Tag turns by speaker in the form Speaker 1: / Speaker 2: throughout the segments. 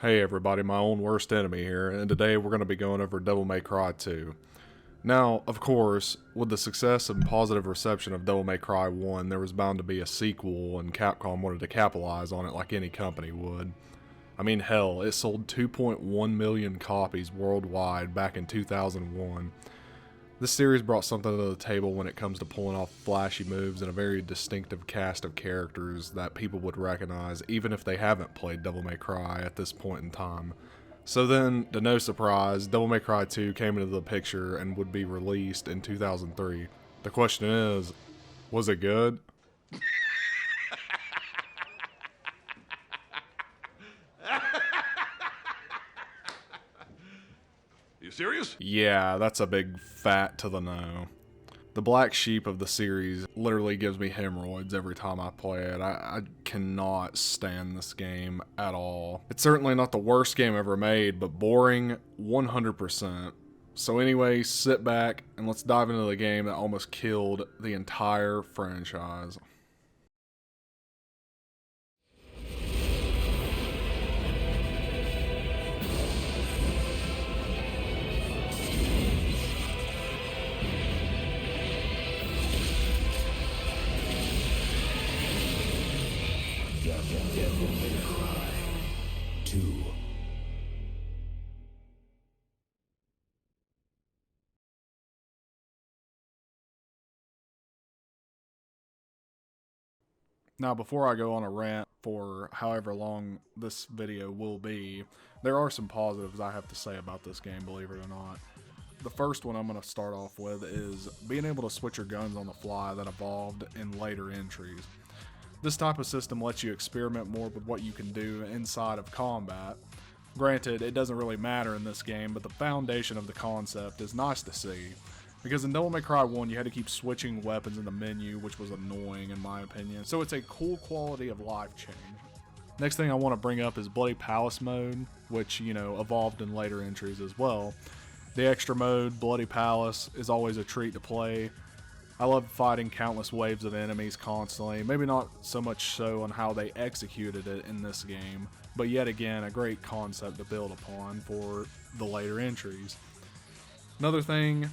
Speaker 1: Hey everybody, my own worst enemy here, and today we're going to be going over Devil May Cry 2. Now, of course, with the success and positive reception of Devil May Cry 1, there was bound to be a sequel, and Capcom wanted to capitalize on it like any company would. I mean, hell, it sold 2.1 million copies worldwide back in 2001. This series brought something to the table when it comes to pulling off flashy moves and a very distinctive cast of characters that people would recognize even if they haven't played Devil May Cry at this point in time. So then, to no surprise, Devil May Cry 2 came into the picture and would be released in 2003. The question is, was it good?
Speaker 2: You serious?
Speaker 1: Yeah, that's a big fat to the no. The black sheep of the series literally gives me hemorrhoids every time I play it. I cannot stand this game at all. It's certainly not the worst game ever made, but boring 100%. So anyway, sit back and let's dive into the game that almost killed the entire franchise.
Speaker 3: Devil May Cry 2.
Speaker 1: Now, before I go on a rant for however long this video will be, there are some positives I have to say about this game, believe it or not. The first one I'm going to start off with is being able to switch your guns on the fly that evolved in later entries. This type of system lets you experiment more with what you can do inside of combat. Granted, it doesn't really matter in this game, but the foundation of the concept is nice to see. Because in Devil May Cry 1, you had to keep switching weapons in the menu, which was annoying in my opinion. So it's a cool quality of life change. Next thing I want to bring up is Bloody Palace mode, which, evolved in later entries as well. The extra mode, Bloody Palace, is always a treat to play. I love fighting countless waves of enemies constantly, maybe not so much so on how they executed it in this game, but yet again, a great concept to build upon for the later entries. Another thing,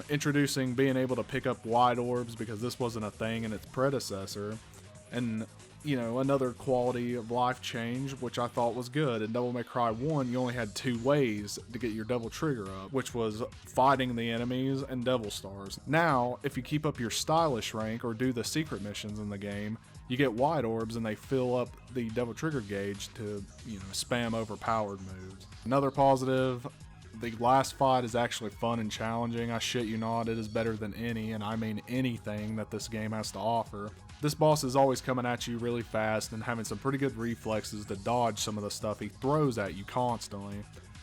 Speaker 1: introducing being able to pick up wide orbs because this wasn't a thing in its predecessor, and another quality of life change, which I thought was good. In Devil May Cry 1, you only had two ways to get your double trigger up, which was fighting the enemies and devil stars. Now, if you keep up your stylish rank or do the secret missions in the game, you get wide orbs and they fill up the double trigger gauge to, spam overpowered moves. Another positive, the last fight is actually fun and challenging. I shit you not, it is better than any, and I mean anything, that this game has to offer. This boss is always coming at you really fast and having some pretty good reflexes to dodge some of the stuff he throws at you constantly.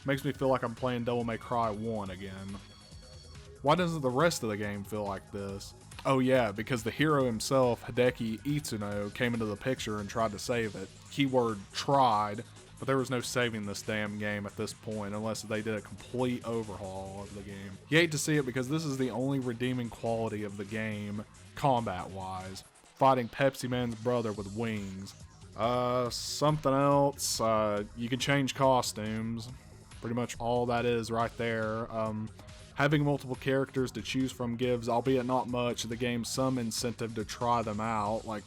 Speaker 1: Makes me feel like I'm playing Devil May Cry 1 again. Why doesn't the rest of the game feel like this? Oh yeah, because the hero himself, Hideki Itsuno, came into the picture and tried to save it. Keyword tried, but there was no saving this damn game at this point unless they did a complete overhaul of the game. You hate to see it because this is the only redeeming quality of the game, combat-wise. Fighting Pepsi Man's brother with wings. Something else, you can change costumes. Pretty much all that is right there. Having multiple characters to choose from gives, albeit not much, the game some incentive to try them out, like,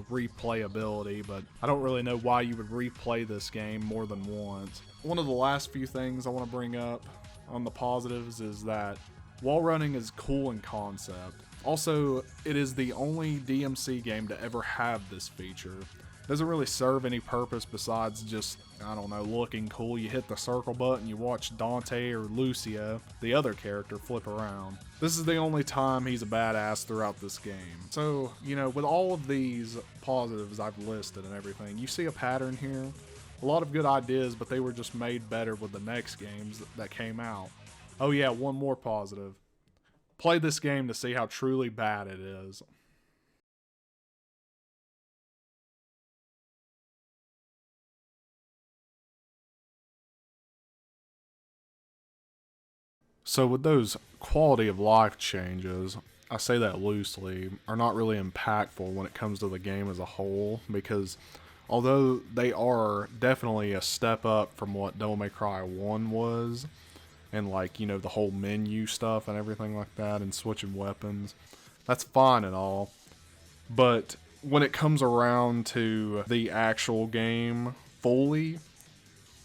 Speaker 1: replayability, but I don't really know why you would replay this game more than once. One of the last few things I want to bring up on the positives is that wall running is cool in concept. Also, it is the only DMC game to ever have this feature. It doesn't really serve any purpose besides just, looking cool. You hit the circle button, you watch Dante or Lucia, the other character, flip around. This is the only time he's a badass throughout this game. So, with all of these positives I've listed and everything, you see a pattern here. A lot of good ideas, but they were just made better with the next games that came out. Oh yeah, one more positive. Play this game to see how truly bad it is. So with those quality of life changes, I say that loosely, are not really impactful when it comes to the game as a whole, because Although they are definitely a step up from what Devil May Cry 1 was, and like, you know, the whole menu stuff and everything like that, and switching weapons. That's fine and all. But when it comes around to the actual game fully,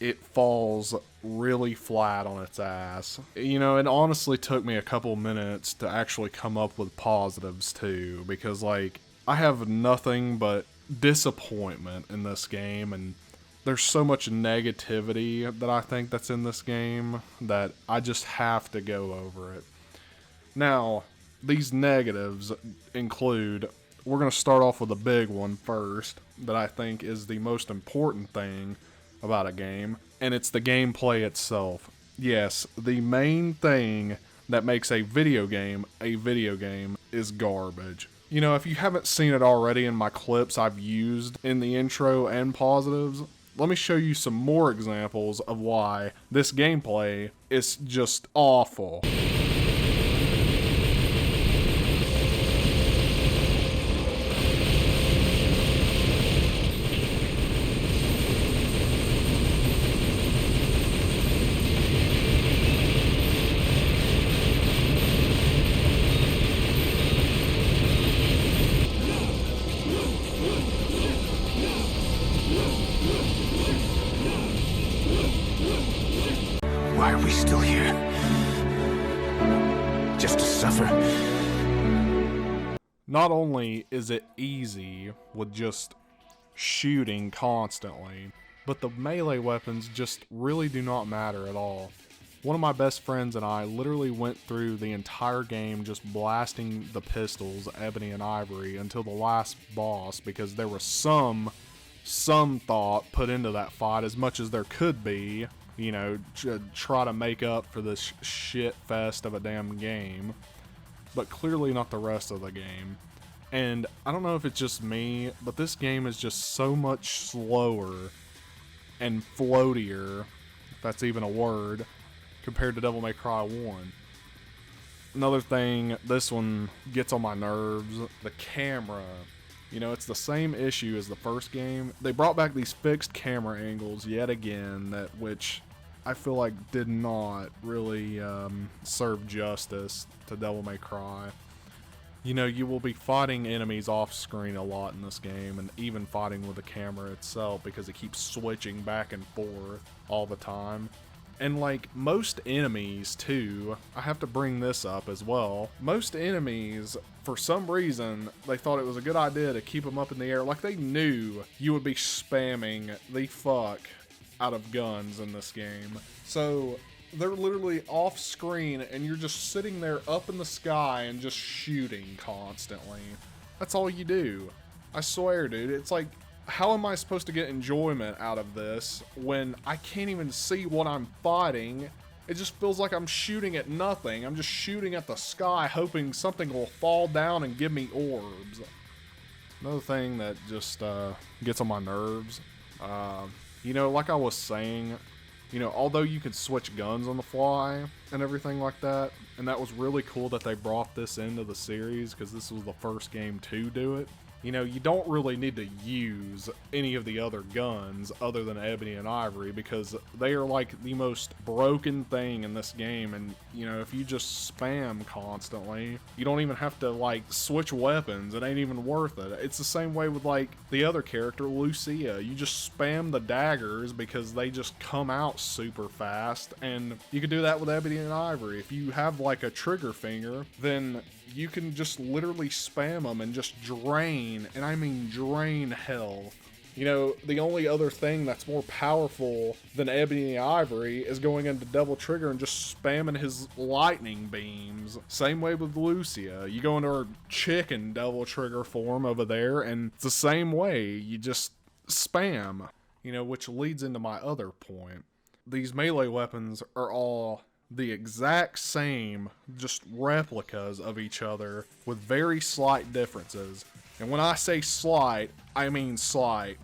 Speaker 1: it falls really flat on its ass. You know, it honestly took me a couple minutes to actually come up with positives too, because like, I have nothing but disappointment in this game, and there's so much negativity that I think that's in this game that I just have to go over it. Now, these negatives include, we're going to start off with a big one first that I think is the most important thing about a game, and it's the gameplay itself. Yes, the main thing that makes a video game is garbage. You know, if you haven't seen it already in my clips I've used in the intro and positives, let me show you some more examples of why this gameplay is just awful.
Speaker 3: Why are we still here? Just to suffer?
Speaker 1: Not only is it easy with just shooting constantly, but the melee weapons just really do not matter at all. One of my best friends and I literally went through the entire game just blasting the pistols, Ebony and Ivory, until the last boss, because there was some thought put into that fight, as much as there could be, you know, to try to make up for this shit fest of a damn game, but clearly not the rest of the game. And I don't know if it's just me, but this game is just so much slower and floatier, if that's even a word, compared to Devil May Cry 1. Another thing, this one gets on my nerves, the camera. You know, it's the same issue as the first game. They brought back these fixed camera angles yet again, which I feel like did not really serve justice to Devil May Cry. You know, you will be fighting enemies off screen a lot in this game, and even fighting with the camera itself, because it keeps switching back and forth all the time. And like most enemies too, I have to bring this up as well. Most enemies, for some reason, they thought it was a good idea to keep them up in the air. Like they knew you would be spamming the fuck out of guns in this game. So they're literally off screen and you're just sitting there up in the sky and just shooting constantly. That's all you do. I swear, dude. It's like, how am I supposed to get enjoyment out of this when I can't even see what I'm fighting? It just feels like I'm shooting at nothing. I'm just shooting at the sky, hoping something will fall down and give me orbs. Another thing that just gets on my nerves, you know, like I was saying, you know, although you can switch guns on the fly and everything like that, and that was really cool that they brought this into the series, because this was the first game to do it. You know, you don't really need to use any of the other guns other than Ebony and Ivory, because they are like the most broken thing in this game. And, you know, if you just spam constantly, you don't even have to like switch weapons. It ain't even worth it. It's the same way with like the other character, Lucia. You just spam the daggers because they just come out super fast. And you can do that with Ebony and Ivory. If you have like a trigger finger, then you can just literally spam them and just drain, and I mean drain health. You know, the only other thing that's more powerful than Ebony and Ivory is going into Devil Trigger and just spamming his lightning beams. Same way with Lucia. You go into her chicken Devil Trigger form over there, and it's the same way. You just spam. You know, which leads into my other point. These melee weapons are all the exact same, just replicas of each other with very slight differences. And when I say slight, I mean slight.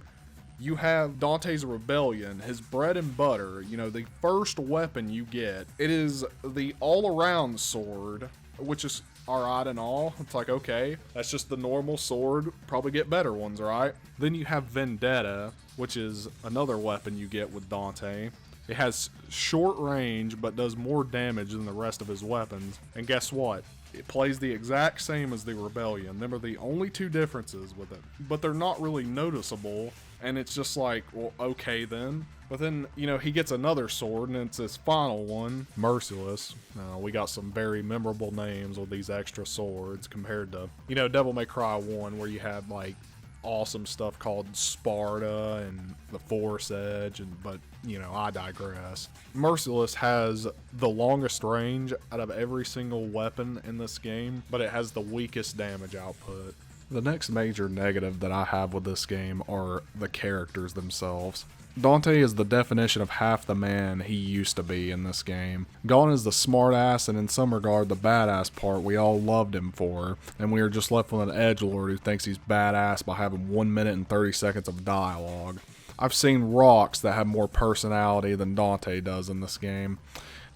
Speaker 1: You have Dante's Rebellion, his bread and butter, you know, the first weapon you get. It is the all-around sword, which is alright and all. It's like, okay, that's just the normal sword. Probably get better ones, right? Then you have Vendetta, which is another weapon you get with Dante. It has short range, but does more damage than the rest of his weapons. And guess what? It plays the exact same as the Rebellion. Them are the only two differences with it. But they're not really noticeable. And it's just like, well, okay then. But then, you know, he gets another sword, and it's his final one, Merciless. We got some very memorable names with these extra swords compared to, you know, Devil May Cry 1, where you had, like, awesome stuff called Sparta and the Force Edge, but, you know, I digress. Merciless has the longest range out of every single weapon in this game, but it has the weakest damage output. The next major negative that I have with this game are the characters themselves. Dante is the definition of half the man he used to be in this game. Gone is the smartass and in some regard the badass part we all loved him for, and we are just left with an edgelord who thinks he's badass by having 1 minute and 30 seconds of dialogue. I've seen rocks that have more personality than Dante does in this game.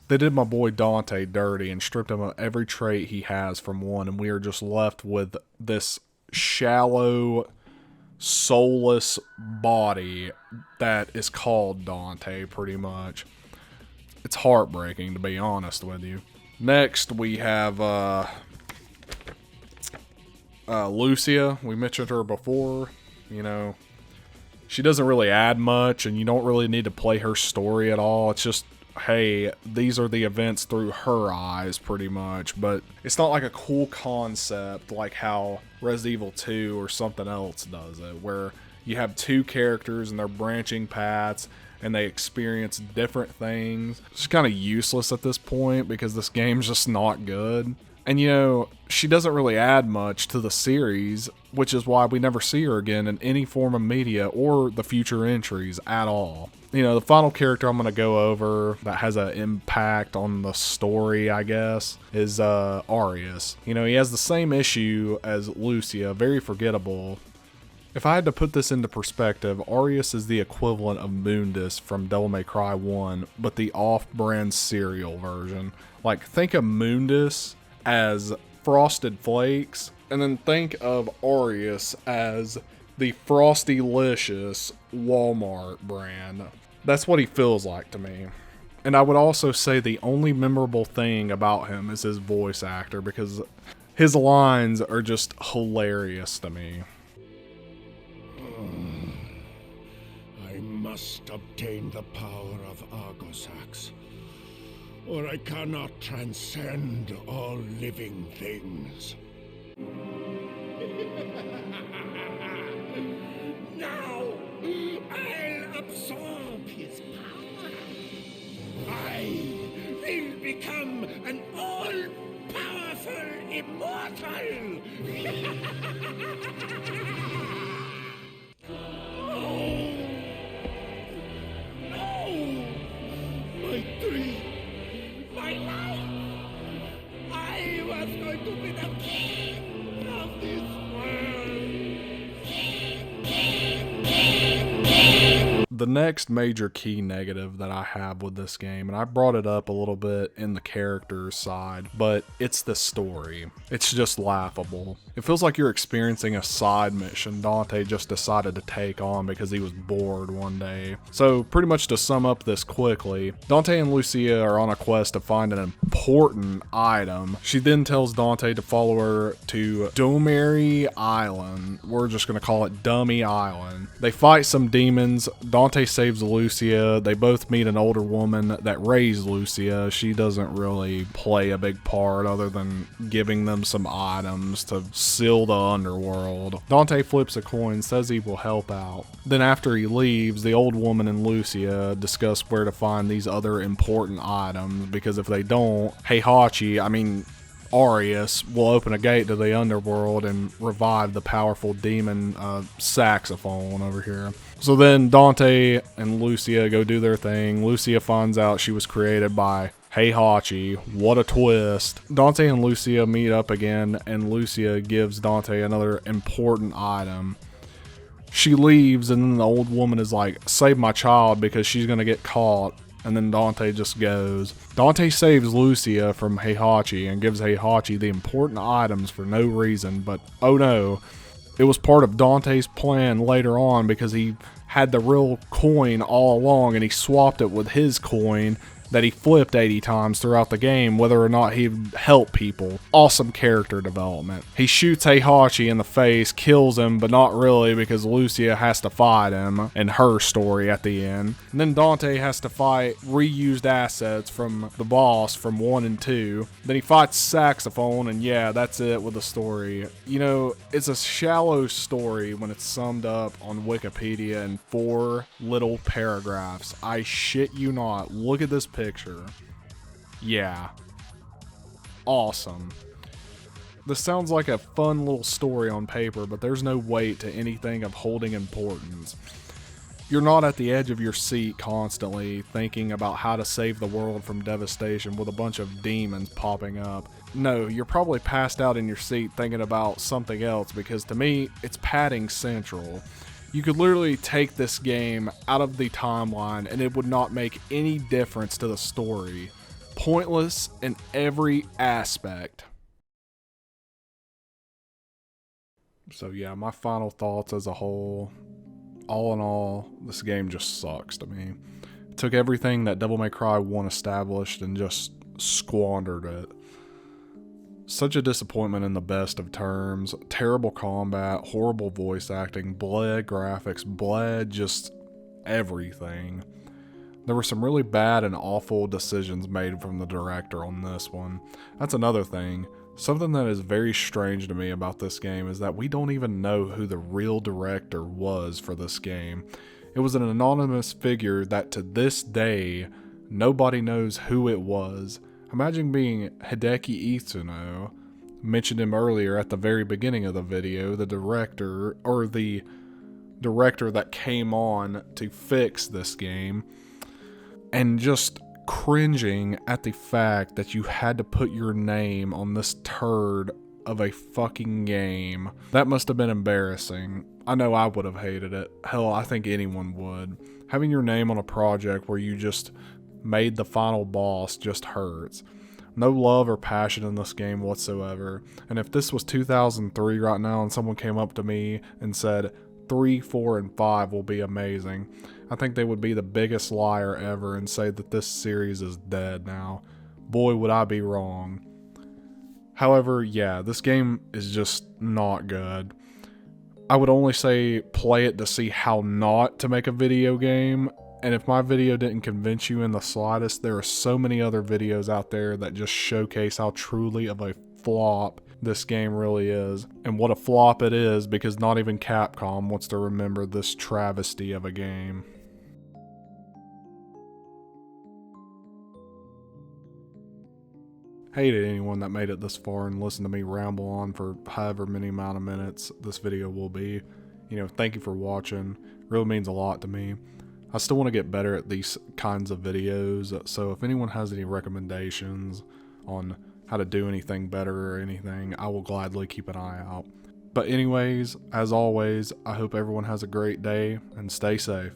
Speaker 1: They did my boy Dante dirty and stripped him of every trait he has from one, and we are just left with this shallow, soulless body that is called Dante, pretty much. It's heartbreaking, to be honest with you. Next, we have Lucia. We mentioned her before. You know, she doesn't really add much, and you don't really need to play her story at all. It's just, hey, these are the events through her eyes, pretty much. But it's not like a cool concept like how Resident Evil 2 or something else does it, where you have two characters and they're branching paths and they experience different things. It's kind of useless at this point because this game's just not good. And, you know, she doesn't really add much to the series, which is why we never see her again in any form of media or the future entries at all. You know, the final character I'm going to go over that has an impact on the story, I guess, is Arius. You know, he has the same issue as Lucia, very forgettable. If I had to put this into perspective, Arius is the equivalent of Mundus from Devil May Cry 1, but the off-brand cereal version. Like, think of Mundus as Frosted Flakes, and then think of Arius as the Frostylicious Walmart brand. That's what he feels like to me. And I would also say the only memorable thing about him is his voice actor, because his lines are just hilarious to me.
Speaker 3: I must obtain the power of Argosax, or I cannot transcend all living things. Now I'll absorb his power. I will become an all-powerful immortal. My dream, my life. I was going to be the king of this world.
Speaker 1: The next major key negative that I have with this game, and I brought it up a little bit in the characters side, but it's the story. It's just laughable. It feels like you're experiencing a side mission Dante just decided to take on because he was bored one day. So pretty much to sum up this quickly, Dante and Lucia are on a quest to find an important item. She then tells Dante to follow her to Domary Island. We're just going to call it Dummy Island. They fight some demons. Dante saves Lucia. They both meet an older woman that raised Lucia. She doesn't really play a big part other than giving them some items to seal the underworld. Dante flips a coin, says he will help out. Then after he leaves, the old woman and Lucia discuss where to find these other important items, because if they don't, Arius will open a gate to the underworld and revive the powerful demon saxophone over here. So then Dante and Lucia go do their thing. Lucia finds out she was created by Heihachi. What a twist. Dante and Lucia meet up again, and Lucia gives Dante another important item. She leaves, and then the old woman is like, save my child because she's going to get caught. and then Dante just goes. Dante saves Lucia from Heihachi and gives Heihachi the important items for no reason, but oh no, it was part of Dante's plan later on because he had the real coin all along and he swapped it with his coin that he flipped 80 times throughout the game, whether or not he'd help people. Awesome character development. He shoots Heihachi in the face, kills him, but not really because Lucia has to fight him in her story at the end. And then Dante has to fight reused assets from the boss from 1 and 2. Then he fights Saxophone, and yeah, that's it with the story. You know, it's a shallow story when it's summed up on Wikipedia in 4 little paragraphs. I shit you not. Look at this picture. Yeah. Awesome. This sounds like a fun little story on paper, but there's no weight to anything of holding importance. You're not at the edge of your seat constantly thinking about how to save the world from devastation with a bunch of demons popping up. No, you're probably passed out in your seat thinking about something else because to me, it's padding central. You could literally take this game out of the timeline and it would not make any difference to the story. Pointless in every aspect. So yeah, my final thoughts as a whole. All in all, this game just sucks to me. It took everything that Devil May Cry 1 established and just squandered it. Such a disappointment in the best of terms. Terrible combat, horrible voice acting, bled graphics, bled just everything. There were some really bad and awful decisions made from the director on this one. That's another thing. Something that is very strange to me about this game is that we don't even know who the real director was for this game. It was an anonymous figure that to this day, nobody knows who it was. Imagine being Hideki Itsuno, mentioned him earlier at the very beginning of the video, the director that came on to fix this game, and just cringing at the fact that you had to put your name on this turd of a fucking game. That must have been embarrassing. I know I would have hated it. Hell, I think anyone would. Having your name on a project where you just made the final boss just hurts. No love or passion in this game whatsoever. And if this was 2003 right now and someone came up to me and said 3, 4, and 5 will be amazing, I think they would be the biggest liar ever and say that this series is dead now. Boy, would I be wrong. However, yeah, this game is just not good. I would only say play it to see how not to make a video game. And if my video didn't convince you in the slightest, there are so many other videos out there that just showcase how truly of a flop this game really is. And what a flop it is, because not even Capcom wants to remember this travesty of a game. Hated anyone that made it this far and listened to me ramble on for however many amount of minutes this video will be. You know, thank you for watching. It really means a lot to me. I still want to get better at these kinds of videos, so if anyone has any recommendations on how to do anything better or anything, I will gladly keep an eye out. But anyways, as always, I hope everyone has a great day and stay safe.